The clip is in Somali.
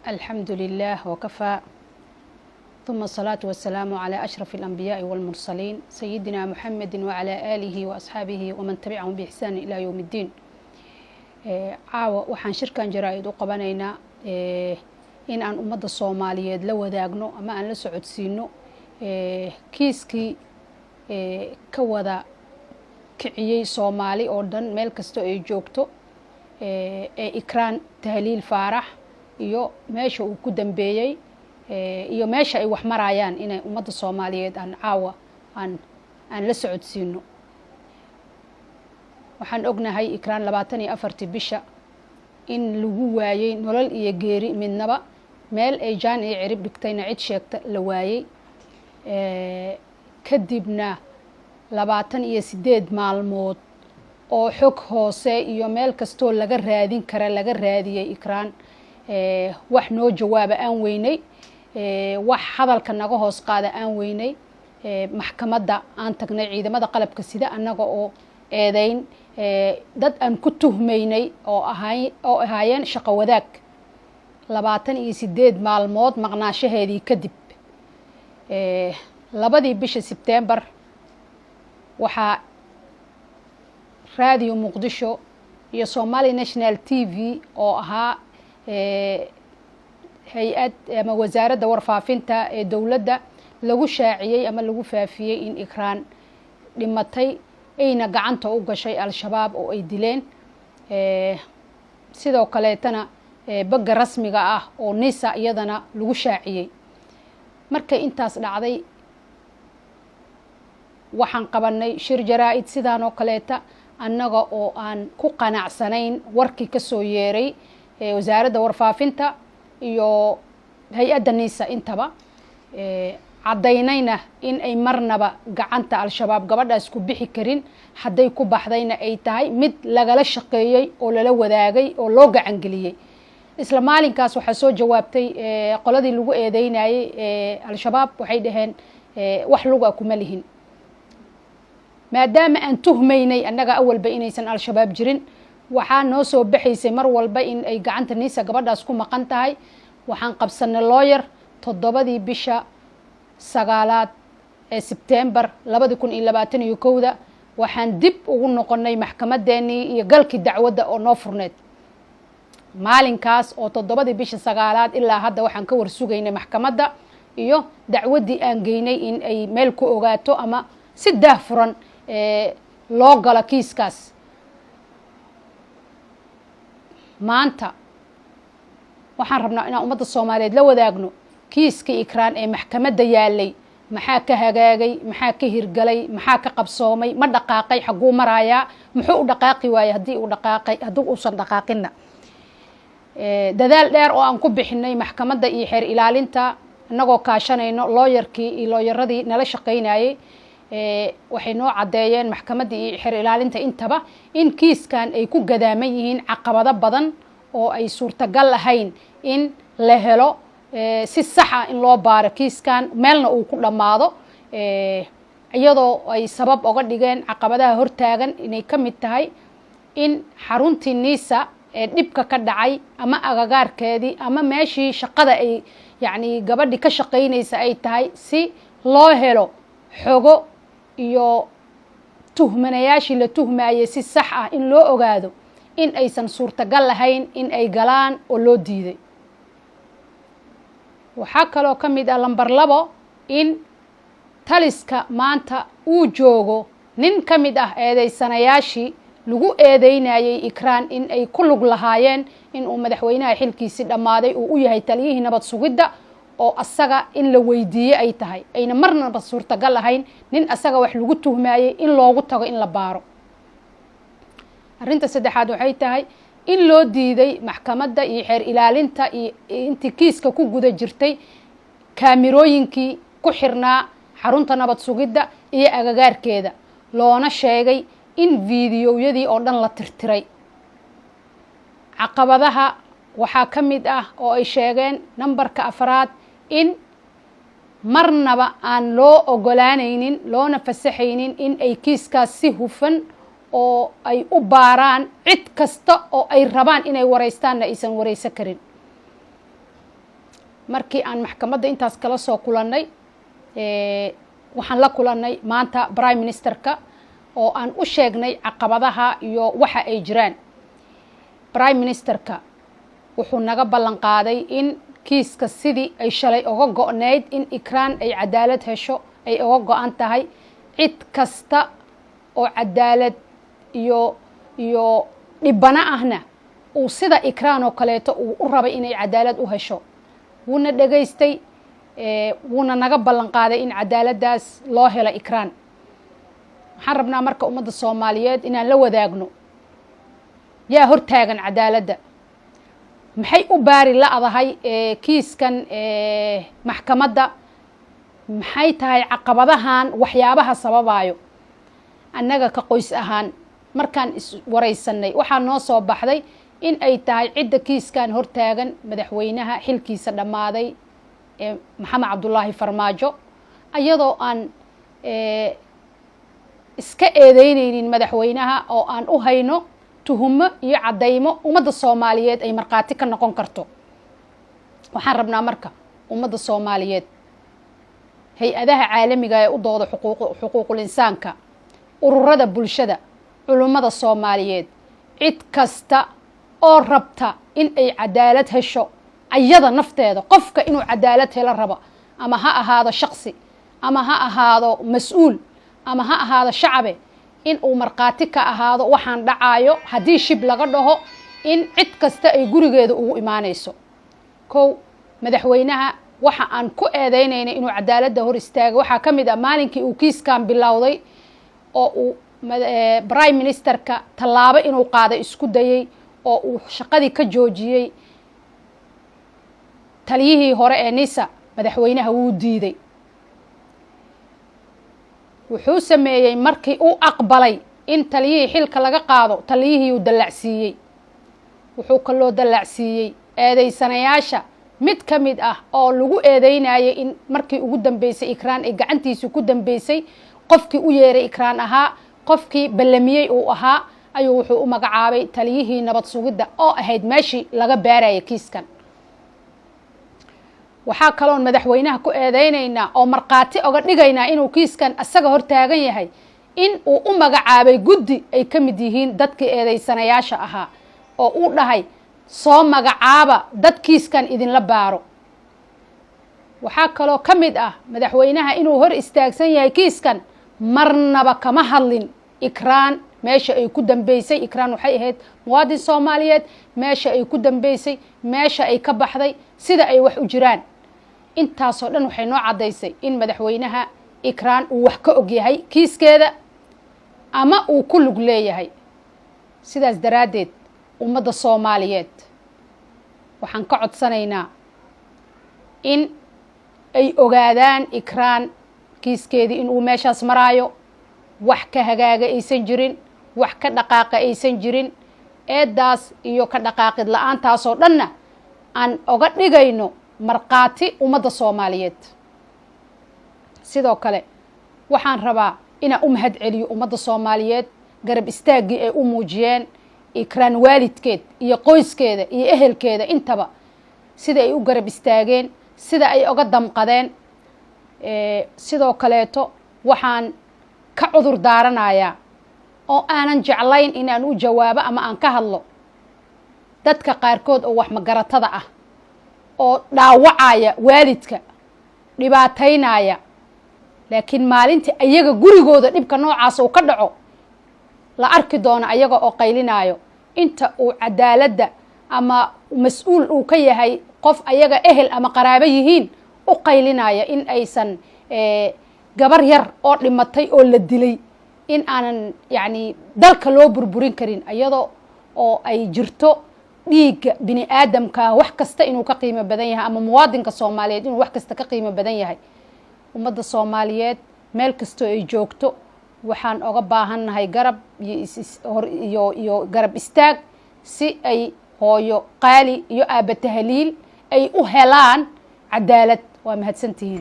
الحمد لله وكفى ثم الصلاة والسلام على أشرف الأنبياء والمرسلين سيدنا محمد وعلى آله وأصحابه ومن تبعهم بإحسان إلى يوم الدين. caawa waxaan shirkan jaraa'id u qabanaynaa in aan ummadda Soomaaliyeed la wadaagno ama aan la socodsiino kiiskii ka wada kiciyay Soomaali oo dhan meel kasto ay joogto Ikraan Tahliil Faarax iyo meesha uu ku dambeeyay iyo meesha ay wax marayaan inay ummadda Soomaaliyeed aan caawa aan la socodsiino. waxaan ognahay Ikraan 24 bisha in lagu waayay nolol iyo geeri midnaba meel ay jaan iyo cirib dhigtayna cid sheegta la waayay kadibna 28 maalmood oo xog hoose iyo meel kasto laga raadin kara laga raadiyay Ikraan wax noo jawaaba aan weynay wax hadalka naga hoos qaada aan weynay maxkamadda aan tagnay ciidamada qalabka sida annaga oo eedayn dad aan ku tuhmaynay oo ahaayeen shaqo wadaag 28 maalmood maqnaashaheedii kadib labadii bisha Sebtembar waxaa raadiyo Muqdisho iyo Somali National TV oo ahaa hay-ad ama wasaaradda warfaafinta ee dawladda lagu shaaciyay ama lagu faafiyay in Ikraan dhimatay ayna gacanta u gashay al-shabaab oo ay dileen sidoo kaleetana bagga rasmiga ah oo nisa iyadana lagu shaaciyay. markay intaas dhacday waxaan qabanay shir jaraa'id sidaan oo kaleeta annaga oo aan ku qanacsanayn warkii ka soo yeeray wasaaradda warfaafinta iyo hay-adda nisa intaba cadaynayna in ay marnaba gacanta al-shabaab gabadhaas ku bixi karin hadday ku baxdayna ay tahay mid lagala shaqeeyay oo lala wadaagay oo loo gacan geliyay. isla maalinkaas waxaa soo jawaabtay qoladii lagu eedeynayay al-shabaab waxay dhaheen wax luga kuma lihin maadaama aan tuhmaynay annaga awalba inaysan al-shabaab jirin waxaa noo soo baxaysay mar walba in ay gacanta nisa gabadhaas ku maqan tahay. waxaan qabsanay lawyer 7 bisha 9 ee Sebtembar 2021 waxaan dib ugu noqonay maxkamadeennii iyo galkii dacwadda oo noo furneed maalinkaas oo 7 bisha 9 ilaa hadda waxaan ka warsugaynay maxkamadda iyo dacwaddii aan geynay in ay meel ku ogaato ama si daahfuran loo gala kiiskaas. maanta waxaan rabnaa inaan ummadda Soomaaliyeed la wadaagno kiiskii Ikraan ee maxkamadda yaalay maxaa ka hagaagay maxaa ka hirgalay maxaa ka qabsoomay ma dhaqaaqay xaguu maraaya muxuu u dhaqaaqi waayay haddii uu dhaqaaqay haddii uusan dhaqaaqina dadaal dheer oo aan ku bixinay maxkamadda iyo xeer ilaalinta annagoo kaashanayno lawyerkii iyo lawyeradii nala shaqeynayay waxay noo cadeeyeen maxkamadda iyo xeer ilaalinta intaba in kiiskan ay ku gadaaman yihiin caqabado badan oo ay suurtagal ahayn in la helo si sax ah in loo baaro kiiskan meelna uu ku dhamaado iyadoo ay sabab uga dhigeen caqabadaha hortaagan inay ka mid tahay in xaruntii nisa ee dhibka ka dhacay ama agagaarkeedii ama meeshii shaqada ay yacni gabadhi ka shaqeynaysa ay tahay si loo helo xogo iyo tuhmanayaashii la tuhmayay si sax ah in loo ogaado in aysan suurtagal lahayn in ay galaan oo loo diiday. waxaa kaloo ka mid ah lambar 2 in taliska maanta uu joogo nin ka mid ah eedeysanayaashii lagu eedeynayay Ikraan in ay ku lug lahaayeen in uu madaxweynaha xilkiisii dhamaaday uu u yahay taliyihii nabad sugidda oo asaga in la weydiiyay ay tahay ayna marnaba suurtagal lahayn nin asaga wax lagu tuhmayay in loogu tago in la baaro. arrinta saddexaad waxay tahay in loo diiday maxkamadda iyo xeer ilaalinta iyo intii kiiska ku guda jirtay kaamirooyinkii ku xirnaa xarunta nabad sugidda iyo agagaarkeeda loona sheegay in fiidiyowyadii oo dhan la tirtiray. caqabadaha waxaa ka mid ah oo ay sheegeen nambarka 4 in marnaba aan loo ogolaanaynin loona fasaxaynin in ay kiiskaas si hufan oo ay u baaraan cid kasta oo ay rabaan inay wareystaanna aysan wareysan karin. markii aan maxkamadda intaas kala soo kulannay waxaan la kulannay maanta prime ministerka oo aan u sheegnay caqabadaha iyo waxa ay jiraan. prime ministerka wuxuu naga ballan qaaday in kiiska sidii ay shalay uga go'nayd in ikraan ay cadaalad hesho ay uga go'an tahay cid kasta oo cadaalad iyo dhibana ahna uu sida ikraan oo kaleeto uu u rabay inay cadaalad u hesho. wuuna dhegaystay wuuna naga ballan qaaday in cadaaladdaas loo helo ikraan. waxaan rabnaa marka ummadda Soomaaliyeed inaan la wadaagno yaa hortaagan cadaaladda, maxay u baari la'dahay kiiskan maxkamadda, maxay tahay caqabadahan waxyaabaha sababayo. annaga ka qoys ahaan markaan waraysanay waxaa noo soo baxday in ay tahay cidda kiiskan hortaagan madaxweynaha xilkiisa dhammaaday maxamed cabdullaahi farmaajo, ayadoo aan iska eedeynaynin madaxweynaha oo aan u hayno tuhumo iyo caddaymo ummadda Soomaaliyeed ay markhaati ka noqon karto. waxaan rabnaa marka ummadda Soomaaliyeed, hay-adaha caalamiga ee u dooda xuquuqul insaanka, ururada bulshada, culummada Soomaaliyeed, cid kasta oo rabta in ay cadaalad hesho ayada nafteeda, qofka inuu cadaalad helo rabo, ama ha ahaado shaqsi, ama ha ahaado mas-uul, ama ha ahaado shacabe, in uu markhaati ka ahaado waxaan dhacaayo haddii shib laga dhaho in cid kasta ay gurigeeda ugu imaanayso. kow, madaxweynaha waxa aan ku eedeynayna inuu cadaaladda hor istaago waxaa ka mid ah maalinkii uu kiiskan bilowday oo uu prime ministerka tallaabo inuu qaado isku dayay oo uu shaqadii ka joojiyey taliyihii hore ee nisa. madaxweynaha wuu diiday. wuxuu sameeyey markii uu aqbalay in taliyihii xilka laga qaado, taliyihii uu dallacsiiyey. wuxuu kaloo dallacsiiyey eedeysanayaasha mid ka mid ah oo lagu eedeynayay in markii ugu dambeysay ikraan ay gacantiisa ku dambeysay qofkii u yeeray ikraan ahaa, qofkii ballamiyey uu ahaa, ayuu wuxuu u magacaabay taliyihii nabad sugidda oo ahayd meeshii laga baarayay kiiskan. waxaa kaloon madaxweynaha ku eedeynaynaa oo markhaati oga dhigaynaa inuu kiiskan asaga hortaagan yahay in uu u magacaabay guddi ay ka mid yihiin dadkii eedeysanayaasha ahaa oo uu dhahay soo magacaaba dad kiiskan idinla baaro. waxaa kaloo ka mid ah madaxweynaha inuu hor istaagsan yahay kiiskan, marnaba kama hadlin ikraan meesha ay ku dambeysay. ikraan waxay ahayd muwaadin Soomaaliyeed, meesha ay ku dambeysay, meesha ay ka baxday, sida ay wax u jiraan. intaasoo dhan waxay noo caddaysay in madaxweynaha ikraan uu wax ka og yahay kiiskeeda ama uu ku lug leeyahay. sidaas daraaddeed ummadda Soomaaliyeed waxaan ka codsanaynaa in ay ogaadaan ikraan kiiskeedii inuu meeshaas maraayo, wax ka hagaaga aysan jirin, wax ka dhaqaaqa aysan jirin. eedaas iyo ka dhaqaaqid la-aantaasoo dhanna aan oga dhigayno markhaati ummadda Soomaaliyeed. sidoo kale waxaan rabaa inaan u mahad celiyo ummadda Soomaaliyeed garab istaaggii ay u muujiyeen ikraan waalidkeed iyo qoyskeeda iyo ehelkeeda intaba, sida ay u garab istaageen, sida ay oga damqadeen. sidoo kaleeto waxaan ka cudur daaranayaa oo aanan jeclayn inaan u jawaabo ama aan ka hadlo dadka qaarkood oo wax magaratada ah oo dhaawacaya waalidka, dhibaataynaya, laakiin maalintii ayaga gurigooda dhibka noocaas uu ka dhaco la arki doono ayaga oo qaylinaayo. inta uu cadaaladda ama mas-uul uu ka yahay qof ayaga ehel ama qaraabo yihiin u qaylinaya in aysan gabar yar oo dhimatay oo la dilay in aanan yacni dalka loo burburin karin, iyadoo oo ay jirto dhiigga bini aadamka wax kasta inuu ka qiimo badan yahay, ama muwaadinka Soomaaliyeed inuu wax kasta ka qiimo badan yahay. ummadda Soomaaliyeed meel kastoo ay joogto waxaan oga baahannahay garab iyo garab istaag si ay hooyo qaali iyo aabba tahliil ay u helaan cadaalad. waa mahadsantihiin.